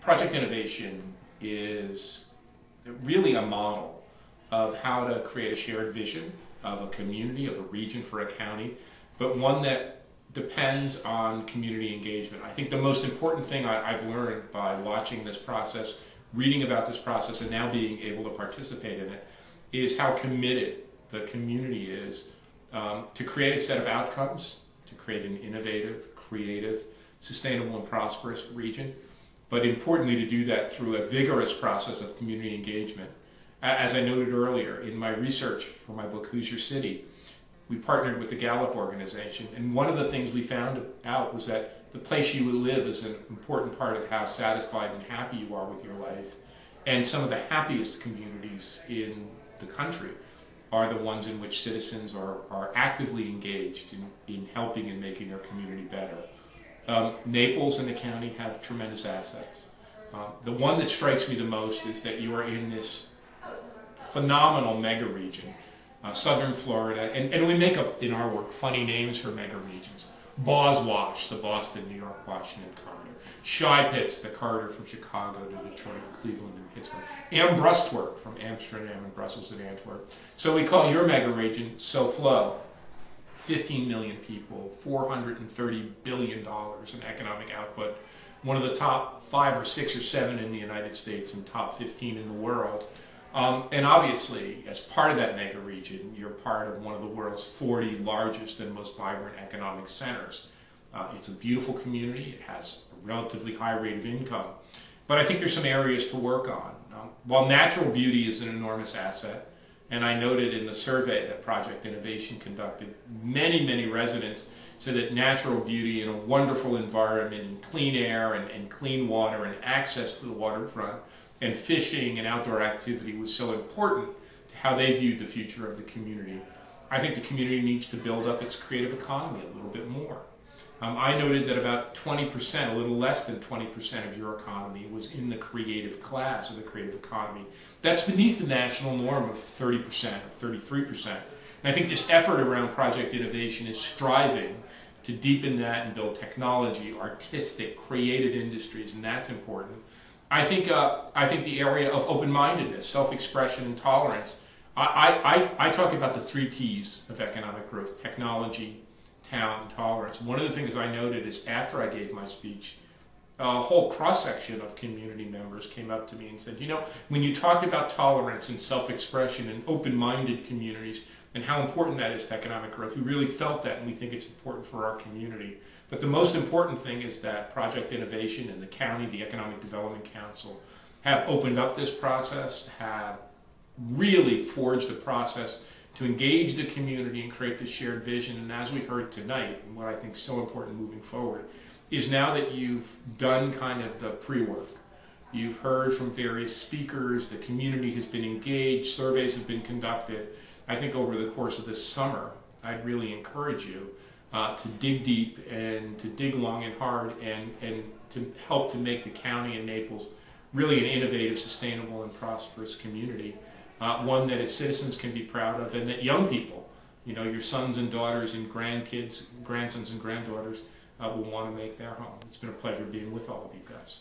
Project innovation is really a model of how to create a shared vision of a community, of a region for a county, but one that depends on community engagement. I think the most important thing I've learned by watching this process, reading about this process, and now being able to participate in it, is how committed the community is to create a set of outcomes, to create an innovative, creative, sustainable, and prosperous region, but importantly to do that through a vigorous process of community engagement. As I noted earlier, in my research for my book, Who's Your City, we partnered with the Gallup organization, and one of the things we found out was that the place you would live is an important part of how satisfied and happy you are with your life. And some of the happiest communities in the country are the ones in which citizens are actively engaged in helping and making their community better. Naples and the county have tremendous assets. The one that strikes me the most is that you are in this phenomenal mega region, southern Florida, and we make up in our work funny names for mega regions. Boswash, the Boston, New York, Washington corridor. Shipits, the corridor from Chicago to Detroit, Cleveland, and Pittsburgh. Ambrustwerk from Amsterdam and Brussels and Antwerp. So we call your mega region SoFlo. 15 million people, $430 billion in economic output, one of the top 5 or 6 or 7 in the United States and top 15 in the world. And obviously, as part of that mega region, you're part of one of the world's 40 largest and most vibrant economic centers. It's a beautiful community. It has a relatively high rate of income. But I think there's some areas to work on. While natural beauty is an enormous asset, and I noted in the survey that Project Innovation conducted, many residents said that natural beauty and a wonderful environment and clean air and clean water and access to the waterfront and fishing and outdoor activity was so important to how they viewed the future of the community. I think the community needs to build up its creative economy a little bit more. I noted that about 20%, a little less than 20% of your economy was in the creative class or the creative economy. That's beneath the national norm of 30% or 33%. And I think this effort around Project Innovation is striving to deepen that and build technology, artistic, creative industries, and that's important. I think the area of open-mindedness, self-expression, and tolerance, I talk about the 3 T's of economic growth: technology, talent, and tolerance. One of the things I noted is after I gave my speech, a whole cross-section of community members came up to me and said, you know, when you talk about tolerance and self-expression and open-minded communities and how important that is to economic growth, we really felt that and we think it's important for our community. But the most important thing is that Project Innovation and the county, the Economic Development Council, have opened up this process, have really forged a process to engage the community and create this shared vision. And as we heard tonight, and what I think is so important moving forward, is now that you've done kind of the pre-work, you've heard from various speakers, the community has been engaged, surveys have been conducted. I think over the course of this summer, I'd really encourage you to dig deep and to dig long and hard and to help to make the county and Naples really an innovative, sustainable, and prosperous community. One that its citizens can be proud of, and that young people, you know, your sons and daughters and grandkids, grandsons and granddaughters, will want to make their home. It's been a pleasure being with all of you guys.